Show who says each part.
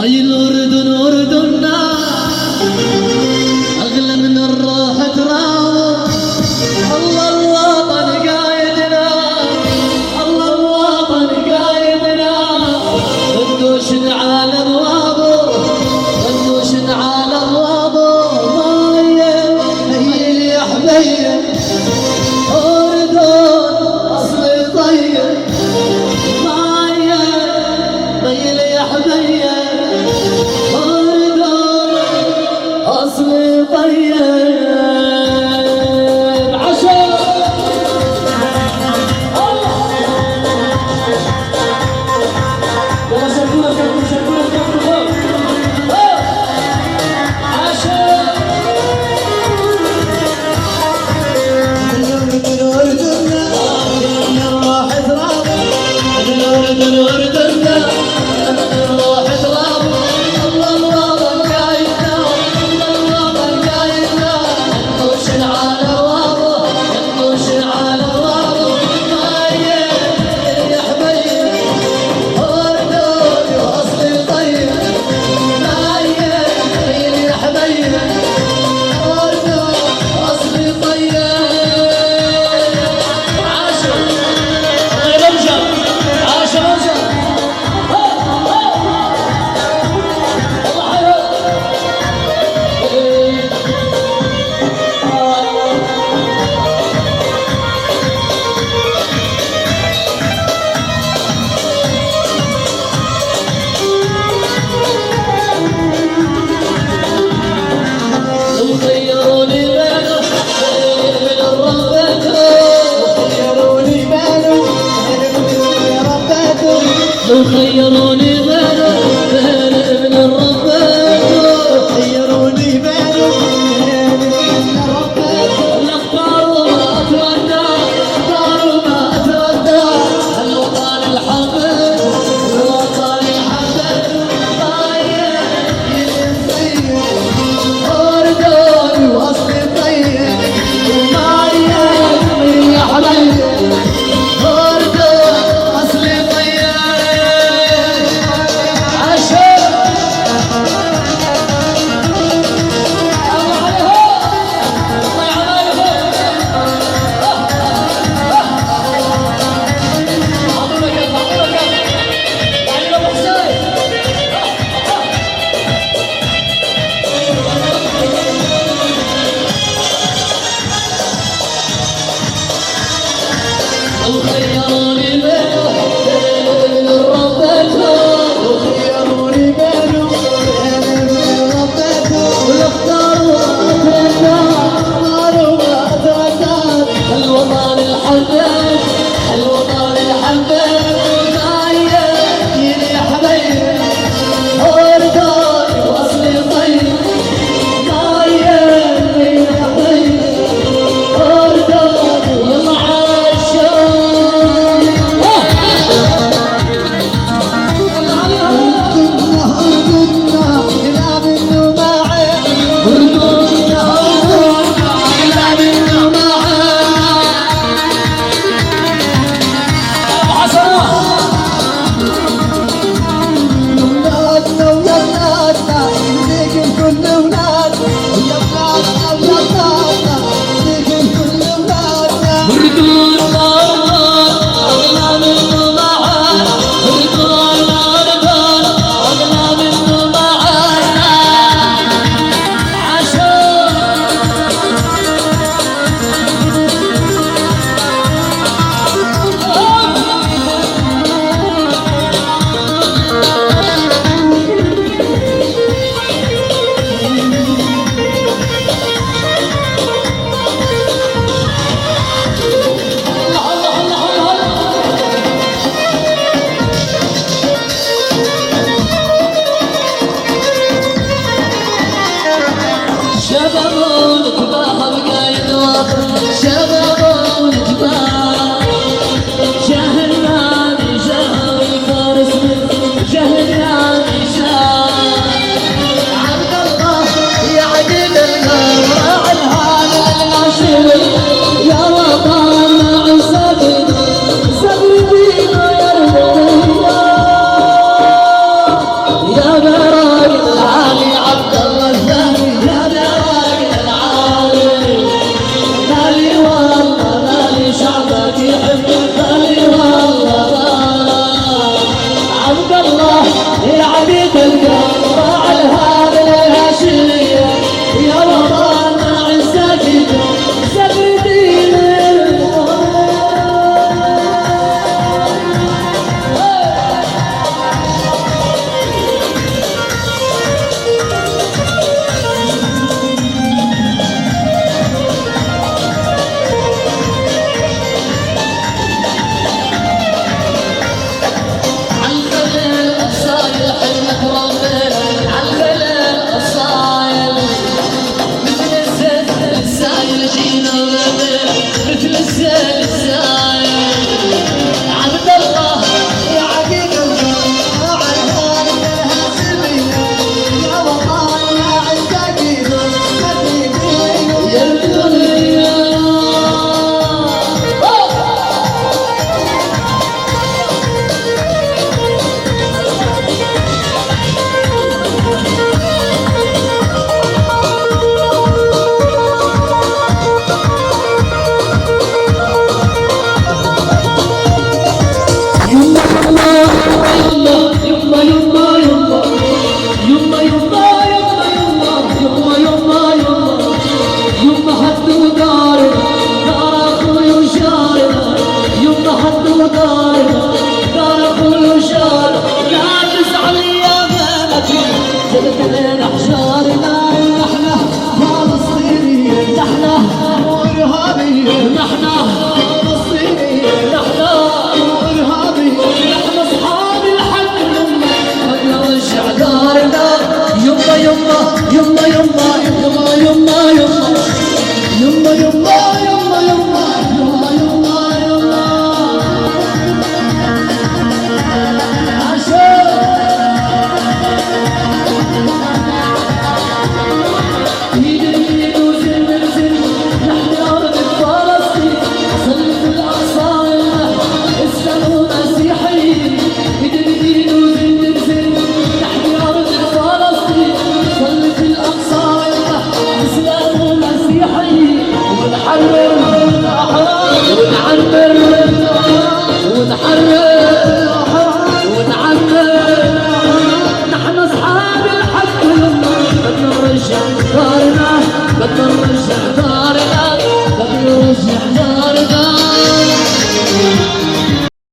Speaker 1: هاي الأردن أردننا أغلى من الروح تراوح. الله الوطن قايدنا، الله الوطن قايدنا، ندوش على أبوابه، ندوش على أبوابه. هي يا حبيب أردن أصلي طيب، ميل يا حبيب أردن أصلي طيب. خيروني بينه بين ابن الربيت، خيروني بينه بين ابن الربيت. الاختاروا ما اتودى، اختاروا ما اتودى، الوطن الحبيب، الوطن الحبيب. طيب أردن واصلي طيب، ومعين يا حبيب وخيروني بينه بين ابن الربيت، وخيروني بينه بين ابن الربيت. والاختاروا ما اتردد، اختاروا ما اتردد، الوطن الحبيب، الوطن الحبيب. يا حبيب أردن واصلي طيب، يا حبيب أردن يلا يا الله يا عبيد القرى على هذا الهاشمية يا وطن عزك سبي دين يما يما يما يما يما يما